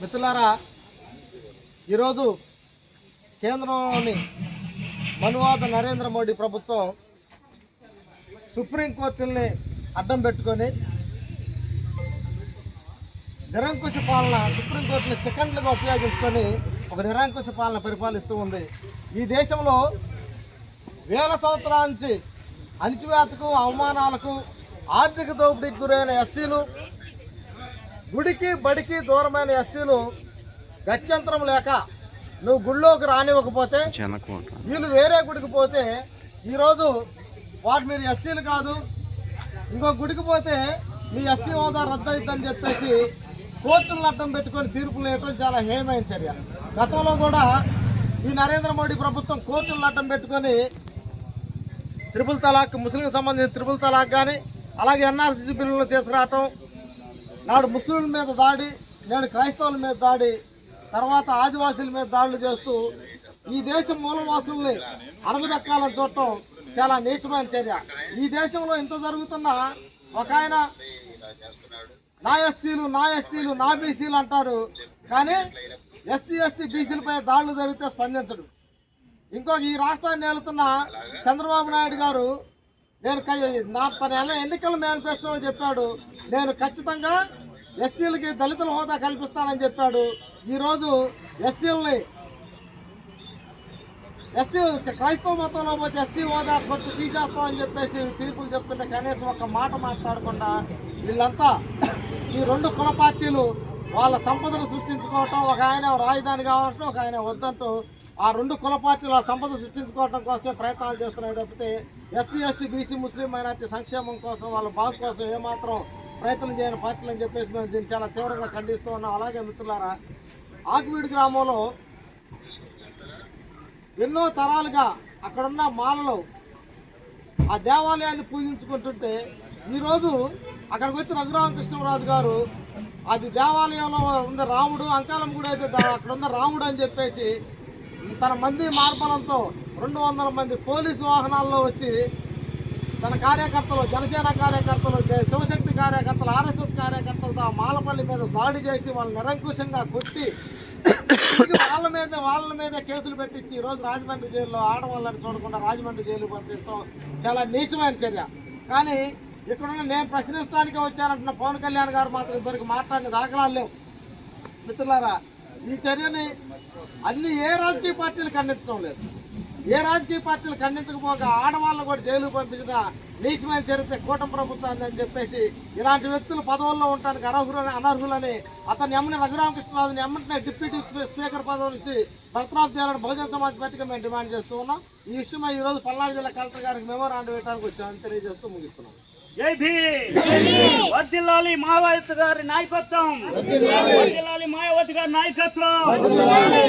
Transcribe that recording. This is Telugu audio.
మిత్రులారా, ఈరోజు కేంద్రంలోని మనువాద నరేంద్ర మోడీ ప్రభుత్వం సుప్రీంకోర్టుల్ని అడ్డం పెట్టుకొని నిరంకుశ పాలన, సుప్రీంకోర్టుని సెకండ్లుగా ఉపయోగించుకొని ఒక నిరంకుశ పాలన పరిపాలిస్తూ ఉంది. ఈ దేశంలో వేల సంవత్సరాల నుంచి అణిచివేతకు, అవమానాలకు, ఆర్థిక దోపిడీకి గురైన ఎస్సీలు, గుడికి బడికి దూరమైన ఎస్సీలు గత్యంతరం లేక నువ్వు గుళ్ళోకి రానివ్వకపోతే, వీళ్ళు వేరే గుడికి పోతే ఈరోజు వాడు మీరు ఎస్సీలు కాదు, ఇంకో గుడికి పోతే మీ ఎస్సీ హోదా రద్దు అవుతుందని చెప్పేసి కోర్టులను అడ్డం పెట్టుకొని తీర్పులు వేయటం చాలా హేయమైన చర్య. గతంలో కూడా ఈ నరేంద్ర మోడీ ప్రభుత్వం కోర్టులను అడ్డం పెట్టుకొని త్రిపుల్ తలాక్, ముస్లింకి సంబంధించిన త్రిపుల్ తలాక్ కానీ, అలాగే ఎన్ఆర్సీ బిల్లులను తీసుకురావటం, నాడు ముస్లింల మీద దాడి, నేడు క్రైస్తవుల మీద దాడి, తర్వాత ఆదివాసీల మీద దాడులు చేస్తూ ఈ దేశం మూలవాసుల్ని అణగదొక్కాలని చూడటం చాలా నీచమైన చర్య. ఈ దేశంలో ఇంత జరుగుతున్న ఒక ఆయన నా ఎస్సీలు, నా ఎస్టీలు, నా బీసీలు అంటాడు, కానీ ఎస్సీ ఎస్టీ బీసీలపై దాడులు జరిగితే స్పందించడు. ఇంకొక ఈ రాష్ట్రాన్ని ఏలుతున్న చంద్రబాబు నాయుడు గారు తన ఎన్నికల మేనిఫెస్టోలో చెప్పాడు, నేను ఖచ్చితంగా ఎస్సీలకి దళితుల హోదా కల్పిస్తానని చెప్పాడు. ఈరోజు ఎస్సీ క్రైస్తవ మతంలో పోతే ఎస్సీ హోదా కొట్టు తీసేస్తామని చెప్పేసి తీర్పులు చెప్తుంటే కనీసం ఒక మాట మాట్లాడకుండా వీళ్ళంతా ఈ రెండు కుల పార్టీలు వాళ్ళ సంపదను సృష్టించుకోవటం, ఒక ఆయన రాజధాని కావాలంటూ, ఒక ఆయన వద్దంటూ ఆ రెండు కుల పార్టీలు ఆ సంపద సృష్టించుకోవడం కోసమే ప్రయత్నాలు చేస్తున్నాయి తప్పితే ఎస్సీ ఎస్టీ బీసీ ముస్లిం మైనార్టీ సంక్షేమం కోసం, వాళ్ళ బాగు కోసం ఏమాత్రం ప్రయత్నం చేయని పార్టీలు అని చెప్పేసి మేము దీన్ని చాలా తీవ్రంగా ఖండిస్తూ ఉన్నాం. అలాగే మిత్రులారా, ఆకువీడు గ్రామంలో ఎన్నో తరాలుగా అక్కడున్న మాలలో ఆ దేవాలయాన్ని పూజించుకుంటుంటే ఈరోజు అక్కడికి వచ్చి రఘురామకృష్ణరాజు గారు అది దేవాలయంలో ఉన్న రాముడు, అంకాలం కూడా అయితే అక్కడ ఉన్న రాముడు అని చెప్పేసి తన మంది మార్బలంతో 200 మంది పోలీసు వాహనాల్లో వచ్చి తన కార్యకర్తలు, జనసేన కార్యకర్తలు, శివశక్తి కార్యకర్తలు, ఆర్ఎస్ఎస్ కార్యకర్తలతో ఆ మాలపల్లి మీద దాడి చేసి వాళ్ళు నిరంకుశంగా కొట్టి వాళ్ళ మీద కేసులు పెట్టించి ఈరోజు రాజమండ్రి జైల్లో ఆడవాళ్ళని చూడకుండా రాజమండ్రి జైలు పంపిస్తాం చాలా నీచమైన చర్య. కానీ ఇక్కడున్న నేను ప్రశ్నించడానికే వచ్చానంటున్న పవన్ కళ్యాణ్ గారు మాత్రం ఇంతవరకు మాట్లాడిన దాఖలాలు లేవు. మిత్రులారా, ఈ చర్యని ఏ రాజకీయ పార్టీలు ఖండించడం లేదు. ఏ రాజకీయ పార్టీలు ఖండించకపోగా ఆడవాళ్ళను కూడా జైలు పంపించిన నీచమైన చరిత్ర కూటమి ప్రభుత్వాన్ని అని చెప్పేసి ఇలాంటి వ్యక్తులు పదవుల్లో ఉండడానికి అనర్హులని అతన్ని ఎమ్మని రఘురామకృష్ణరాజుని ఎమ్మటినే డిప్యూటీ స్పీకర్ పదవి నుంచి బర్తరాఫ్ చేయాలని బహుజన సమాజ్ పార్టీగా మేము డిమాండ్ చేస్తూ ఉన్నాం. ఈ విషయమై ఈరోజు పల్నాడు జిల్లా కలెక్టర్ గారికి మెమోరాండం వేయడానికి వచ్చామని తెలియజేస్తూ ముగిస్తున్నాం. జై భీమ్. వర్ధిల్లాలి మాయావతి గారి నాయకత్వం. వర్ధిల్లాలి మాయావతి గారి నాయకత్వం.